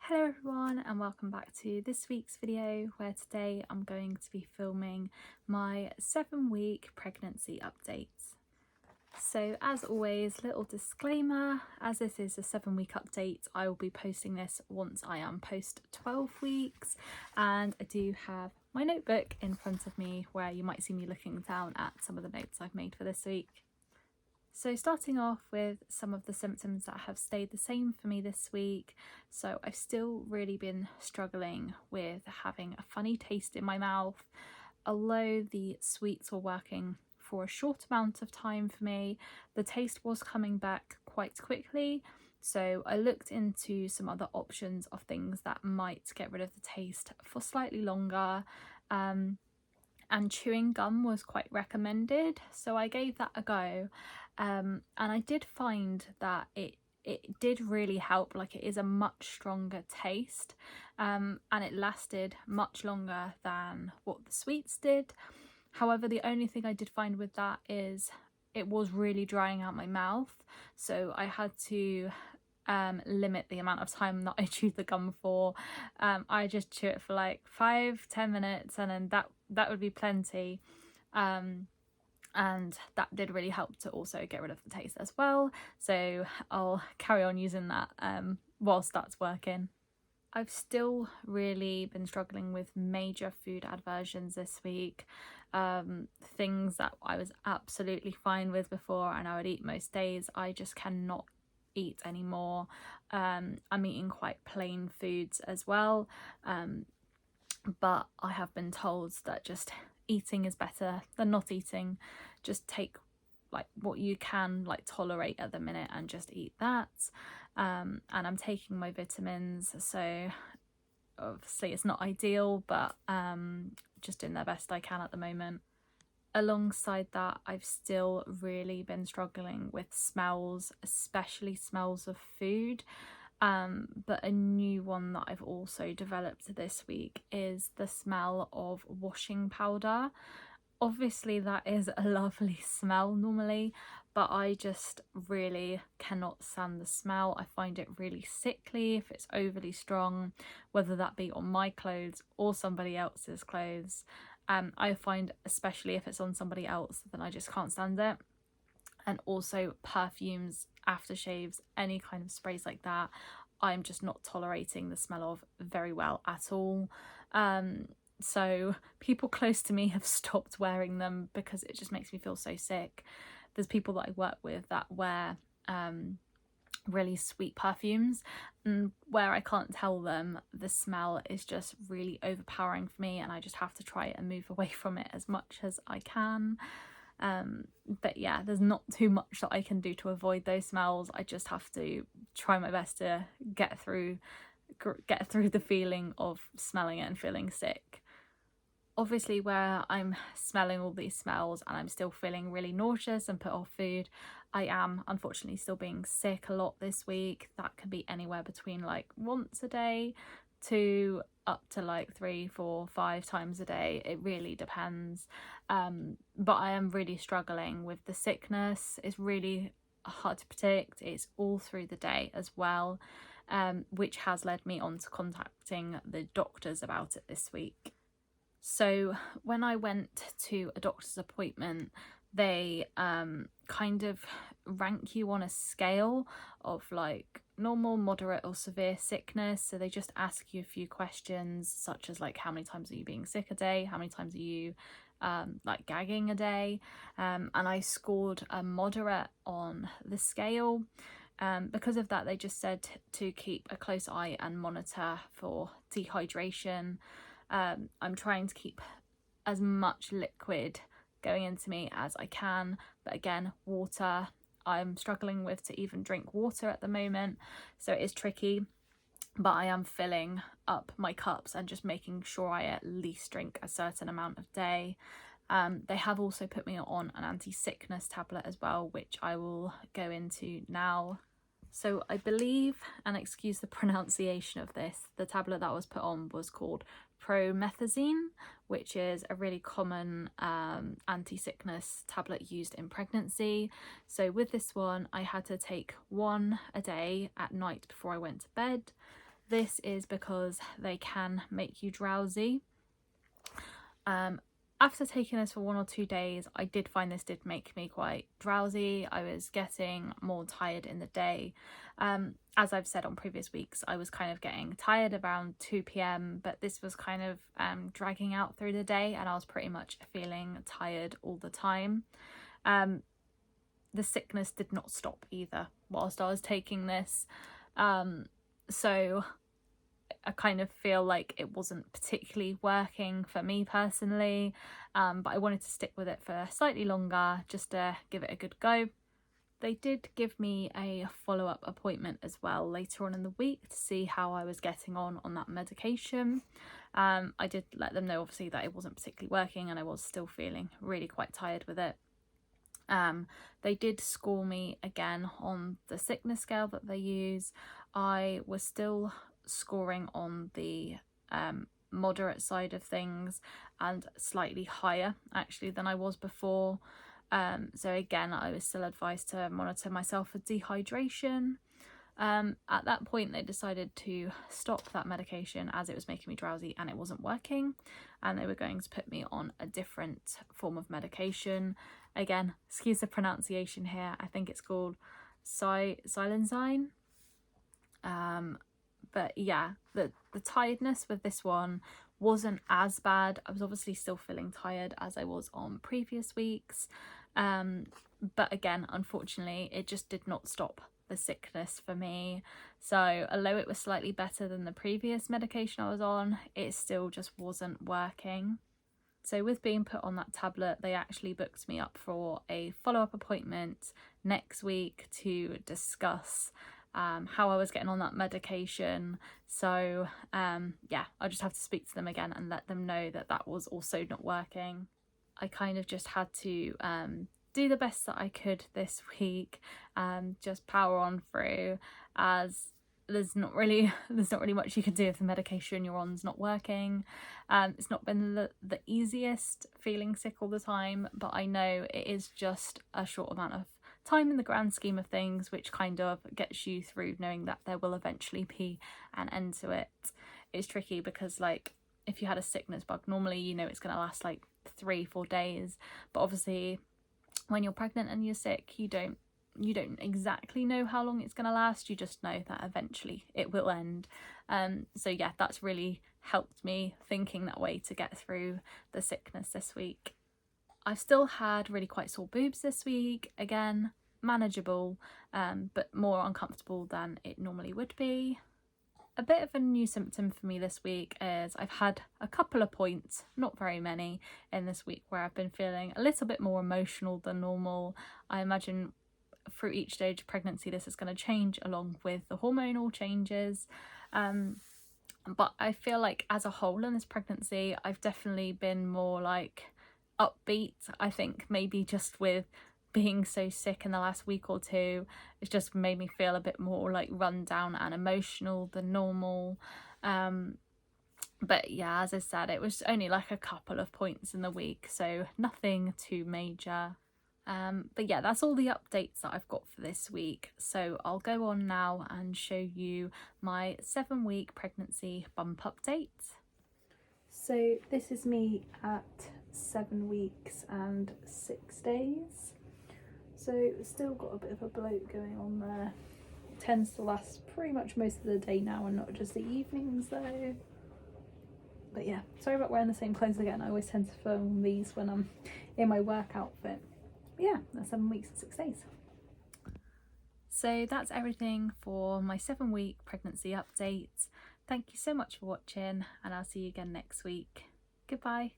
Hello everyone and welcome back to this week's video where today I'm going to be filming my 7-week pregnancy updates. So as always, little disclaimer, as this is a 7-week update, I will be posting this once I am post 12 weeks, and I do have my notebook in front of me where you might see me looking down at some of the notes I've made for this week. So starting off with some of the symptoms that have stayed the same for me this week. So I've still really been struggling with having a funny taste in my mouth. Although the sweets were working for a short amount of time for me, the taste was coming back quite quickly. So I looked into some other options of things that might get rid of the taste for slightly longer. And chewing gum was quite recommended, so I gave that a go, and I did find that it did really help. Like, it is a much stronger taste, and it lasted much longer than what the sweets did. However, the only thing I did find with that is it was really drying out my mouth, so I had to limit the amount of time that I chewed the gum for. I just chew it for like 5-10 minutes, and then that would be plenty. And that did really help to also get rid of the taste as well, so I'll carry on using that whilst that's working. I've still really been struggling with major food aversions this week. Things that I was absolutely fine with before and I would eat most days, I just cannot eat anymore. I'm eating quite plain foods as well, but I have been told that just eating is better than not eating. Just take like what you can like tolerate at the minute and just eat that. And I'm taking my vitamins, so obviously it's not ideal, but just doing the best I can at the moment. Alongside that, I've still really been struggling with smells, especially smells of food. But a new one that I've also developed this week is the smell of washing powder. Obviously that is a lovely smell normally, but I just really cannot stand the smell. I find it really sickly if it's overly strong, whether that be on my clothes or somebody else's clothes. I find, especially if it's on somebody else, then I just can't stand it. And also perfumes, aftershaves, any kind of sprays like that, I'm just not tolerating the smell of very well at all. So people close to me have stopped wearing them because it just makes me feel so sick. There's people that I work with that wear really sweet perfumes, and where I can't tell them, the smell is just really overpowering for me, and I just have to try and move away from it as much as I can. But yeah, there's not too much that I can do to avoid those smells. I just have to try my best to get through the feeling of smelling it and feeling sick. Obviously, where I'm smelling all these smells and I'm still feeling really nauseous and put off food, I am unfortunately still being sick a lot this week. That can be anywhere between like once a day to up to like 3, 4, 5 times a day. It really depends. But I am really struggling with the sickness. It's really hard to predict. It's all through the day as well, which has led me on to contacting the doctors about it this week. So when I went to a doctor's appointment, they kind of rank you on a scale of like normal, moderate or severe sickness. So they just ask you a few questions such as like, how many times are you being sick a day? How many times are you like gagging a day? And I scored a moderate on the scale. Because of that, they just said to keep a close eye and monitor for dehydration. I'm trying to keep as much liquid going into me as I can, but again, water, I'm struggling with to even drink water at the moment, so it is tricky, but I am filling up my cups and just making sure I at least drink a certain amount a day. They have also put me on an anti-sickness tablet as well, which I will go into now. So I believe, and excuse the pronunciation of this, the tablet that was put on was called promethazine, which is a really common anti-sickness tablet used in pregnancy. So with this one, I had to take one a day at night before I went to bed. This is because they can make you drowsy. After taking this for 1 or 2 days, I did find this did make me quite drowsy. I was getting more tired in the day. As I've said on previous weeks, I was kind of getting tired around 2 p.m, but this was kind of dragging out through the day, and I was pretty much feeling tired all the time. The sickness did not stop either whilst I was taking this. So I kind of feel like it wasn't particularly working for me personally, but I wanted to stick with it for slightly longer just to give it a good go. They did give me a follow-up appointment as well later on in the week to see how I was getting on that medication. I did let them know obviously that it wasn't particularly working and I was still feeling really quite tired with it. They did score me again on the sickness scale that they use. I was still scoring on the moderate side of things and slightly higher actually than I was before. So again, I was still advised to monitor myself for dehydration. At that point they decided to stop that medication as it was making me drowsy and it wasn't working, and they were going to put me on a different form of medication. Again, excuse the pronunciation here, I think it's called Silenzyme. But yeah, the tiredness with this one wasn't as bad. I was obviously still feeling tired as I was on previous weeks, but again, unfortunately, it just did not stop the sickness for me. So although it was slightly better than the previous medication I was on, it still just wasn't working. So with being put on that tablet, they actually booked me up for a follow-up appointment next week to discuss how I was getting on that medication. So yeah, I just have to speak to them again and let them know that that was also not working. I kind of just had to do the best that I could this week, just power on through, as there's not really much you can do if the medication you're on's not working. It's not been the easiest feeling sick all the time, but I know it is just a short amount of time in the grand scheme of things, which kind of gets you through knowing that there will eventually be an end to it. It's tricky because like if you had a sickness bug, normally you know it's going to last like 3-4 days, but obviously when you're pregnant and you're sick, you don't exactly know how long it's going to last. You just know that eventually it will end. So yeah, that's really helped me thinking that way to get through the sickness this week. I've still had really quite sore boobs this week, again manageable, but more uncomfortable than it normally would be. A bit of a new symptom for me this week is I've had a couple of points, not very many, in this week where I've been feeling a little bit more emotional than normal. I imagine through each stage of pregnancy this is going to change along with the hormonal changes, but I feel like as a whole in this pregnancy I've definitely been more like upbeat. I think maybe just with being so sick in the last week or two, it's just made me feel a bit more like run down and emotional than normal. But yeah, as I said, it was only like a couple of points in the week, so nothing too major. But yeah, that's all the updates that I've got for this week. So I'll go on now and show you my 7-week pregnancy bump update. So this is me at 7 weeks and 6 days. So still got a bit of a bloat going on there. It tends to last pretty much most of the day now and not just the evenings though. But yeah, sorry about wearing the same clothes again. I always tend to film these when I'm in my work outfit. But yeah, that's 7 weeks and 6 days. So that's everything for my 7-week pregnancy update. Thank you so much for watching, and I'll see you again next week. Goodbye.